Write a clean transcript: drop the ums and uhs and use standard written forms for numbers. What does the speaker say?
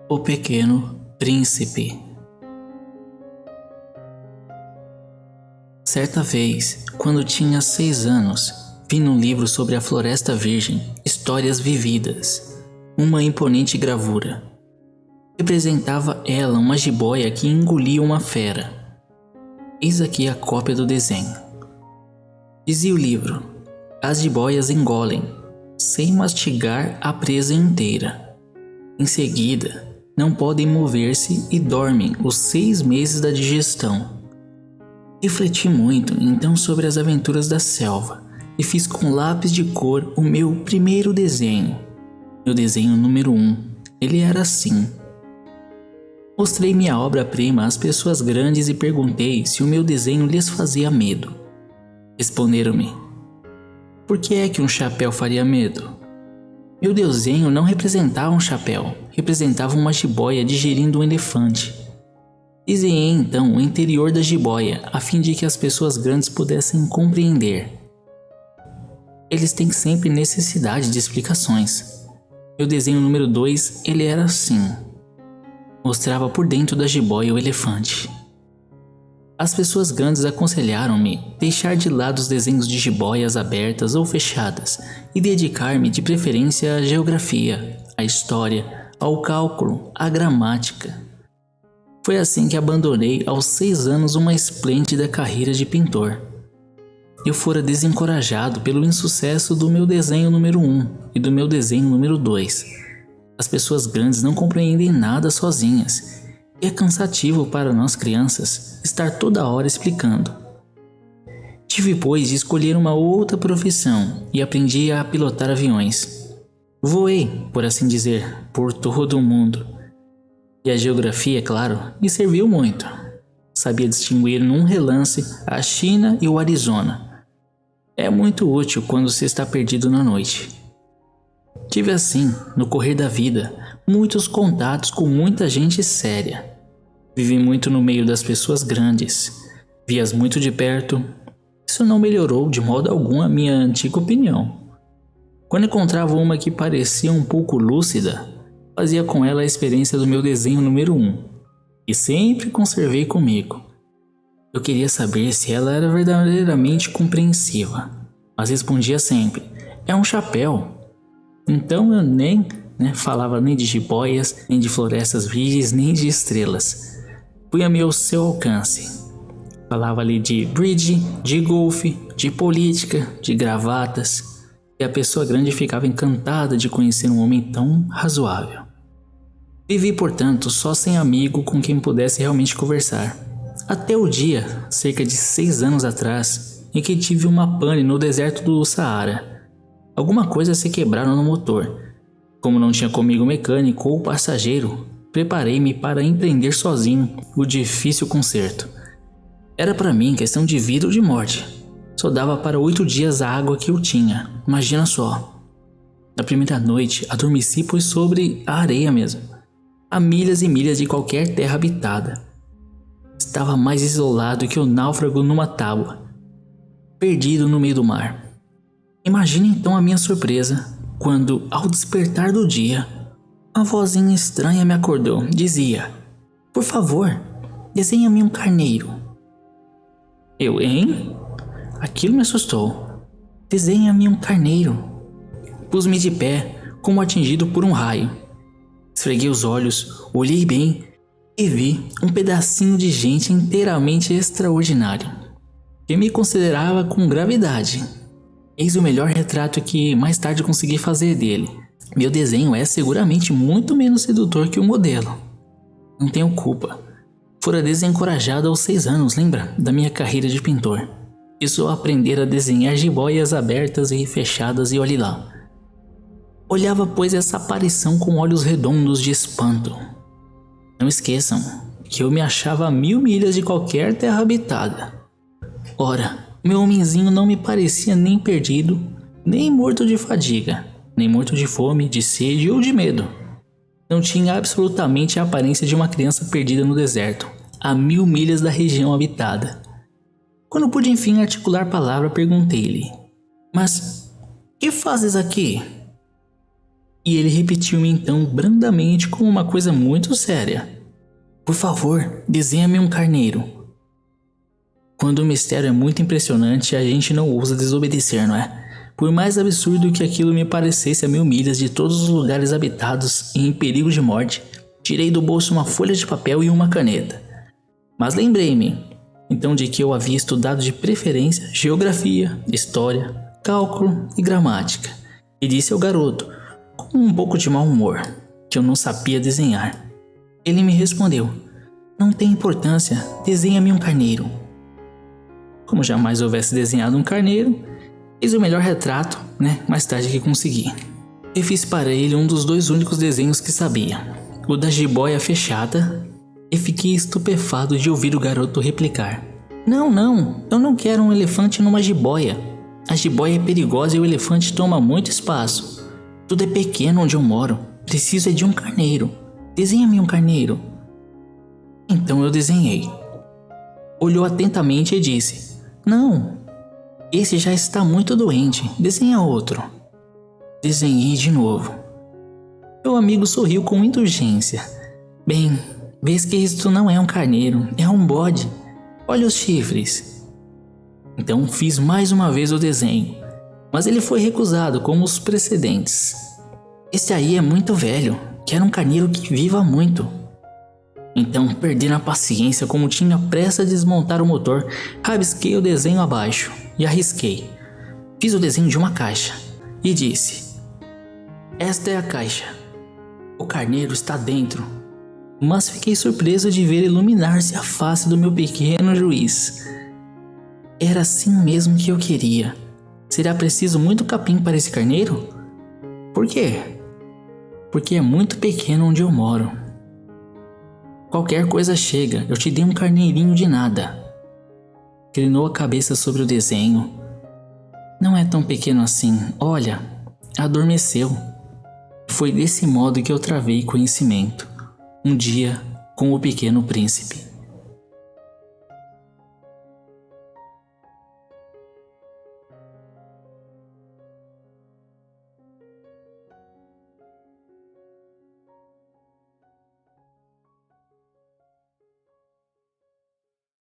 O Pequeno Príncipe. Certa vez, quando tinha 6 anos, vi num livro sobre a Floresta Virgem, Histórias Vividas, uma imponente gravura. Representava ela uma jiboia que engolia uma fera. Eis aqui a cópia do desenho. Dizia o livro: as jiboias engolem, sem mastigar a presa inteira. Em seguida, não podem mover-se e dormem os 6 meses da digestão. Refleti muito então sobre as aventuras da selva e fiz com lápis de cor o meu primeiro desenho. Meu desenho número 1. Ele era assim. Mostrei minha obra-prima às pessoas grandes e perguntei se o meu desenho lhes fazia medo. Responderam-me: por que é que um chapéu faria medo? Meu desenho não representava um chapéu, representava uma jiboia digerindo um elefante. Desenhei então o interior da jiboia, a fim de que as pessoas grandes pudessem compreender. Eles têm sempre necessidade de explicações. Meu desenho número 2, ele era assim. Mostrava por dentro da jiboia o elefante. As pessoas grandes aconselharam-me deixar de lado os desenhos de jiboias abertas ou fechadas e dedicar-me de preferência à geografia, à história, ao cálculo, à gramática. Foi assim que abandonei aos 6 anos uma esplêndida carreira de pintor. Eu fora desencorajado pelo insucesso do meu desenho número 1 e do meu desenho número 2. As pessoas grandes não compreendem nada sozinhas. E é cansativo para nós crianças estar toda hora explicando. Tive, pois, de escolher uma outra profissão e aprendi a pilotar aviões. Voei, por assim dizer, por todo o mundo. E a geografia, é claro, me serviu muito. Sabia distinguir num relance a China e o Arizona. É muito útil quando se está perdido na noite. Tive assim, no correr da vida, muitos contatos com muita gente séria. Vivi muito no meio das pessoas grandes. Vi-as muito de perto. Isso não melhorou de modo algum a minha antiga opinião. Quando encontrava uma que parecia um pouco lúcida, fazia com ela a experiência do meu desenho número 1. E sempre conservei comigo. Eu queria saber se ela era verdadeiramente compreensiva. Mas respondia sempre: é um chapéu. Então eu nem falava nem de jiboias, nem de florestas virgens, nem de estrelas. Punha-me ao seu alcance. Falava ali de bridge, de golfe, de política, de gravatas. E a pessoa grande ficava encantada de conhecer um homem tão razoável. Vivi, portanto, só sem amigo com quem pudesse realmente conversar. Até o dia, cerca de 6 anos atrás, em que tive uma pane no deserto do Saara. Alguma coisa se quebraram no motor. Como não tinha comigo mecânico ou passageiro, preparei-me para empreender sozinho o difícil conserto. Era para mim questão de vida ou de morte. Só dava para 8 dias a água que eu tinha, imagina só. Na primeira noite adormeci, pois sobre a areia mesmo, a milhas e milhas de qualquer terra habitada. Estava mais isolado que o náufrago numa tábua, perdido no meio do mar. Imagine então a minha surpresa quando, ao despertar do dia, uma vozinha estranha me acordou. Dizia: por favor, desenha-me um carneiro. Eu, hein? Aquilo me assustou. Desenha-me um carneiro. Pus-me de pé, como atingido por um raio. Esfreguei os olhos, olhei bem e vi um pedacinho de gente inteiramente extraordinário, que me considerava com gravidade. Eis o melhor retrato que mais tarde consegui fazer dele. Meu desenho é seguramente muito menos sedutor que o modelo. Não tenho culpa. Fora desencorajado aos 6 anos, lembra? Da minha carreira de pintor. Isso aprender a desenhar jiboias abertas e fechadas e olhe lá. Olhava, pois, essa aparição com olhos redondos de espanto. Não esqueçam que eu me achava a 1000 milhas de qualquer terra habitada. Ora, meu homenzinho não me parecia nem perdido, nem morto de fadiga, nem morto de fome, de sede ou de medo. Não tinha absolutamente a aparência de uma criança perdida no deserto, a 1000 milhas da região habitada. Quando pude enfim articular palavra, perguntei-lhe: mas que fazes aqui? E ele repetiu-me então brandamente como uma coisa muito séria: por favor, desenha-me um carneiro. Quando o mistério é muito impressionante, a gente não ousa desobedecer, não é? Por mais absurdo que aquilo me parecesse a 1000 milhas de todos os lugares habitados e em perigo de morte, tirei do bolso uma folha de papel e uma caneta. Mas lembrei-me então de que eu havia estudado de preferência geografia, história, cálculo e gramática, e disse ao garoto, com um pouco de mau humor, que eu não sabia desenhar. Ele me respondeu: não tem importância, desenha-me um carneiro. Como jamais houvesse desenhado um carneiro, fiz o melhor retrato, mais tarde que consegui. E fiz para ele um dos 2 únicos desenhos que sabia, o da jiboia fechada, e fiquei estupefado de ouvir o garoto replicar: Não, eu não quero um elefante numa jiboia. A jiboia é perigosa e o elefante toma muito espaço. Tudo é pequeno onde eu moro, preciso é de um carneiro. Desenha-me um carneiro. Então eu desenhei. Olhou atentamente e disse: não, esse já está muito doente, desenha outro. Desenhei de novo. Meu amigo sorriu com indulgência. Bem, vês que isto não é um carneiro, é um bode. Olha os chifres. Então fiz mais uma vez o desenho, mas ele foi recusado como os precedentes. Esse aí é muito velho, quero um carneiro que viva muito. Então, perdendo a paciência, como tinha pressa de desmontar o motor, rabisquei o desenho abaixo e arrisquei. Fiz o desenho de uma caixa e disse: esta é a caixa. O carneiro está dentro. Mas fiquei surpreso de ver iluminar-se a face do meu pequeno juiz. Era assim mesmo que eu queria. Será preciso muito capim para esse carneiro? Por quê? Porque é muito pequeno onde eu moro. Qualquer coisa chega, eu te dei um carneirinho de nada. Inclinou a cabeça sobre o desenho. Não é tão pequeno assim, olha, adormeceu. Foi desse modo que eu travei conhecimento. Um dia com o Pequeno Príncipe.